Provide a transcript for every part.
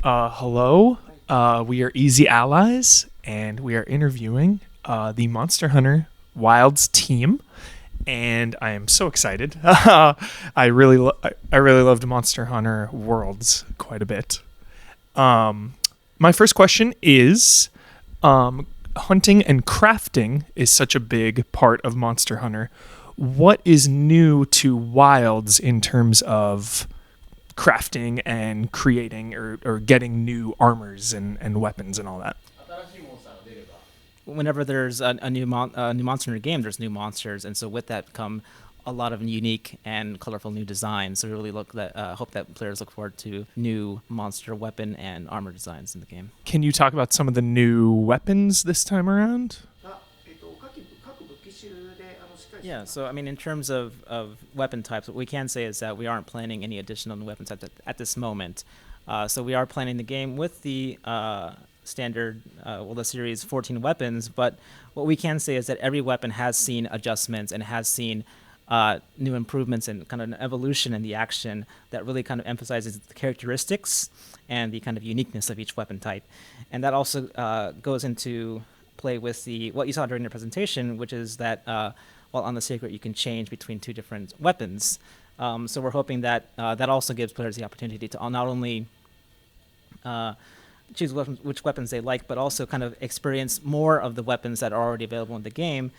Hello. We are Easy Allies, and we are interviewing the Monster Hunter Wilds team. And I am so excited. I really loved Monster Hunter Worlds quite a bit. My first question is, hunting and crafting is such a big part of Monster Hunter. What is new to Wilds in terms of crafting and creating or getting new armors and weapons and all that? Whenever there's a new monster in a game, there's new monsters, and so with that come a lot of unique and colorful new designs. So we really hope that players look forward to new monster weapon and armor designs in the game. Can you talk about some of the new weapons this time around? Yeah, so I mean, in terms of weapon types, what we can say is that we aren't planning any additional weapon types at this moment. So we are planning the game with the standard, the series 14 weapons, but what we can say is that every weapon has seen adjustments and has seen new improvements and kind of an evolution in the action that really kind of emphasizes the characteristics and the kind of uniqueness of each weapon type. And that also goes into play with what you saw during the presentation, which is that while on the Sacred, you can change between two different weapons. So we're hoping that that also gives players the opportunity to not only choose which weapons they like, but also kind of experience more of the weapons that are already available in the game.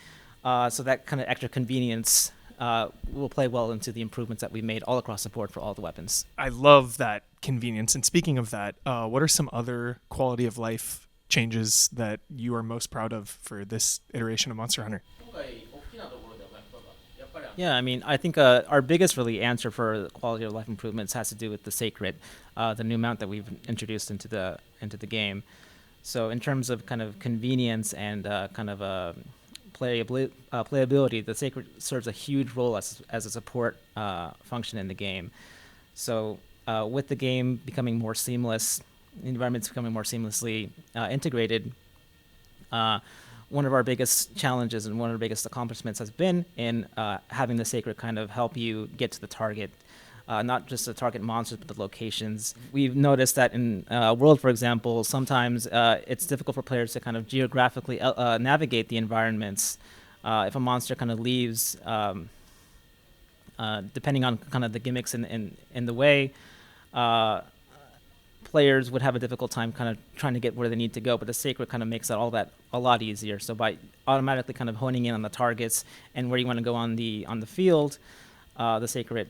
So that kind of extra convenience will play well into the improvements that we made all across the board for all the weapons. I love that convenience. And speaking of that, what are some other quality of life changes that you are most proud of for this iteration of Monster Hunter? Yeah, I mean, I think our biggest really answer for quality of life improvements has to do with the Sacred, the new mount that we've introduced into the game. So in terms of kind of convenience and kind of playability, the Sacred serves a huge role as a support function in the game. So with the game becoming more seamless, the environment's becoming more seamlessly integrated, one of our biggest challenges and one of our biggest accomplishments has been in having the Sacred kind of help you get to the target, not just the target monsters, but the locations. We've noticed that in World, for example, sometimes it's difficult for players to kind of geographically navigate the environments. If a monster kind of leaves, depending on kind of the gimmicks in the way, players would have a difficult time kind of trying to get where they need to go, but the Sacred kind of makes all that a lot easier. So by automatically kind of honing in on the targets and where you want to go on the field, the Sacred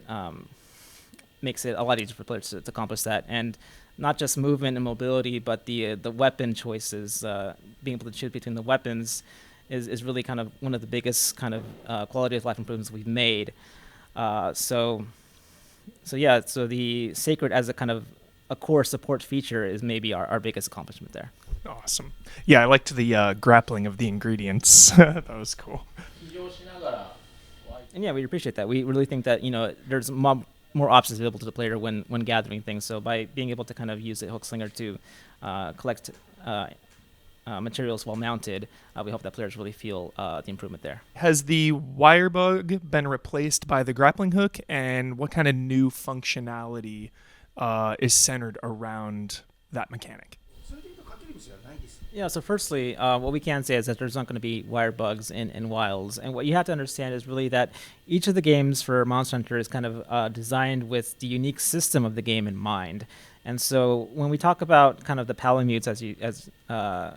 makes it a lot easier for players to accomplish that. And not just movement and mobility, but the weapon choices, being able to choose between the weapons is really kind of one of the biggest kind of quality of life improvements we've made. So the Sacred as a kind of a core support feature is maybe our biggest accomplishment there. Awesome. Yeah, I liked the grappling of the ingredients. That was cool. And yeah, we appreciate that. We really think that there's more options available to the player when gathering things. So by being able to kind of use the hook slinger to collect materials while mounted, we hope that players really feel the improvement there. Has the wire bug been replaced by the grappling hook, and what kind of new functionality is centered around that mechanic? Yeah, so firstly, what we can say is that there's not going to be wire bugs in Wilds. And what you have to understand is really that each of the games for Monster Hunter is kind of designed with the unique system of the game in mind. And so when we talk about kind of the palamutes,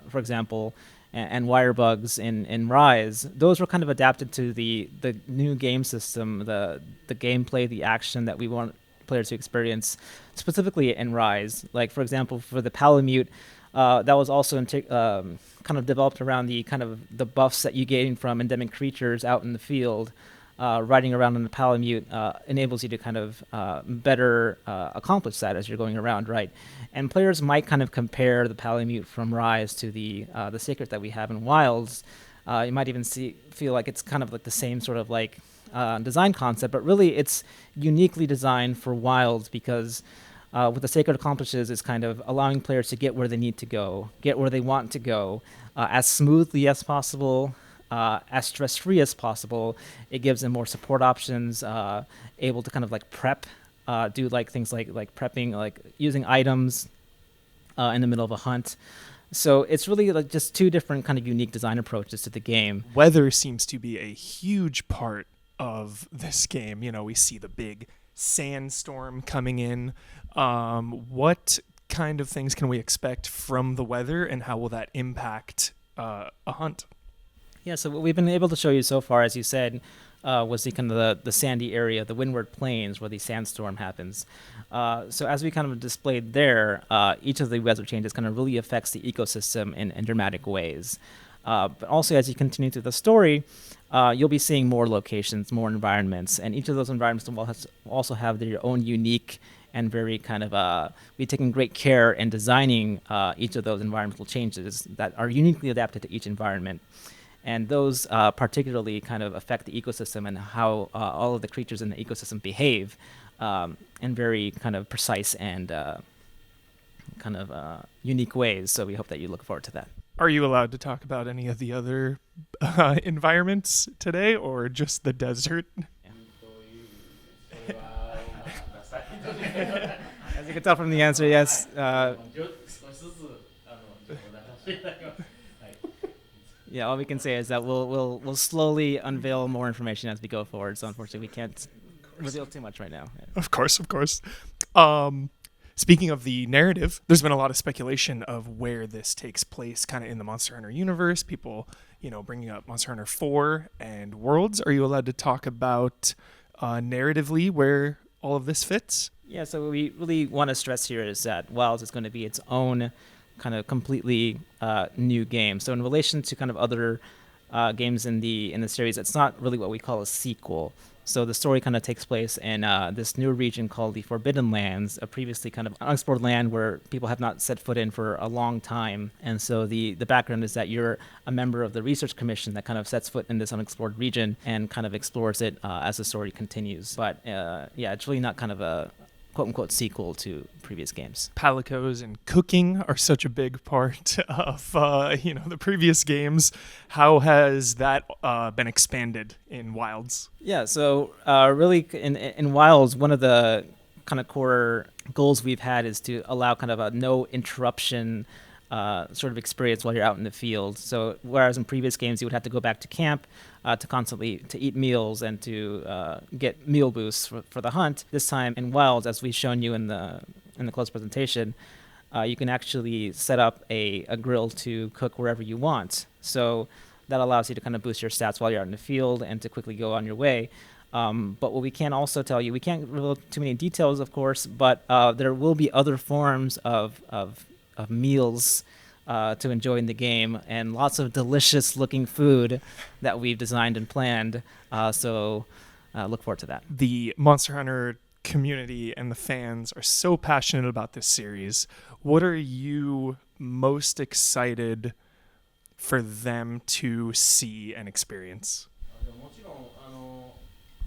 for example, and wire bugs in Rise, those were kind of adapted to the new game system, the gameplay, the action that we want players to experience specifically in Rise. Like, for example, for the palamute, that was also kind of developed around the kind of the buffs that you gain from endemic creatures out in the field. Riding around on the palamute enables you to kind of better accomplish that as you're going around, right? And players might kind of compare the palamute from Rise to the Sacred that we have in Wilds. You might even feel like it's kind of like the same sort of like design concept, but really it's uniquely designed for Wilds because what the Sacred accomplishes is kind of allowing players to get where they need to go, get where they want to go, as smoothly as possible, as stress-free as possible. It gives them more support options, able to kind of like prep, do like things like prepping, like using items in the middle of a hunt. So it's really like just two different kind of unique design approaches to the game. Weather seems to be a huge part of this game. You know, we see the big sandstorm coming in. What kind of things can we expect from the weather, and how will that impact a hunt? Yeah, so what we've been able to show you so far, as you said, was the kind of the sandy area, the windward plains where the sandstorm happens. So as we kind of displayed there, each of the weather changes kind of really affects the ecosystem in dramatic ways. But also as you continue through the story, you'll be seeing more locations, more environments, and each of those environments will also have their own unique and very kind of we've taken great care in designing each of those environmental changes that are uniquely adapted to each environment. And those particularly kind of affect the ecosystem and how all of the creatures in the ecosystem behave in very kind of precise and kind of unique ways. So we hope that you look forward to that. Are you allowed to talk about any of the other environments today, or just the desert? As you can tell from the answer, yes. Yeah, all we can say is that we'll slowly unveil more information as we go forward. So unfortunately, we can't reveal too much right now. Yeah. Of course. Speaking of the narrative, there's been a lot of speculation of where this takes place, kind of in the Monster Hunter universe. People, bringing up Monster Hunter 4 and Worlds. Are you allowed to talk about narratively where all of this fits? Yeah, so what we really want to stress here is that Wilds is going to be its own kind of completely new game. So in relation to kind of other games in the series, it's not really what we call a sequel. So the story kind of takes place in this new region called the Forbidden Lands, a previously kind of unexplored land where people have not set foot in for a long time. And so the background is that you're a member of the research commission that kind of sets foot in this unexplored region and kind of explores it as the story continues. But yeah, it's really not kind of a quote-unquote sequel to previous games. Palicos and cooking are such a big part of the previous games. How has that been expanded in Wilds? Yeah, so really in Wilds, one of the kind of core goals we've had is to allow kind of a no interruption sort of experience while you're out in the field. So whereas in previous games you would have to go back to camp to constantly to eat meals and to get meal boosts for the hunt, this time in Wilds, as we've shown you in the closed presentation, you can actually set up a grill to cook wherever you want. So that allows you to kind of boost your stats while you're out in the field and to quickly go on your way. But what we can also tell you, we can't reveal too many details, of course, but there will be other forms of meals to enjoy in the game, and lots of delicious looking food that we've designed and planned. So look forward to that. The Monster Hunter community and the fans are so passionate about this series. What are you most excited for them to see and experience?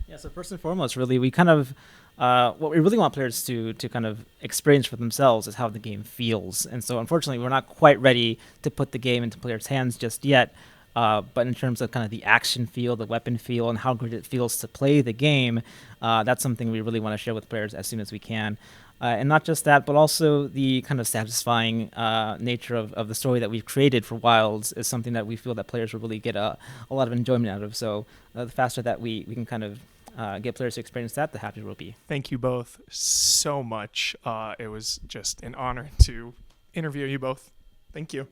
Yeah, so first and foremost, really, we kind of what we really want players to kind of experience for themselves is how the game feels. And so unfortunately, we're not quite ready to put the game into players' hands just yet. But in terms of kind of the action feel, the weapon feel, and how good it feels to play the game, that's something we really want to share with players as soon as we can. And not just that, but also the kind of satisfying nature of the story that we've created for Wilds is something that we feel that players will really get a lot of enjoyment out of. So the faster that we can kind of get players to experience that, the happier we'll be. Thank you both so much. It was just an honor to interview you both. Thank you.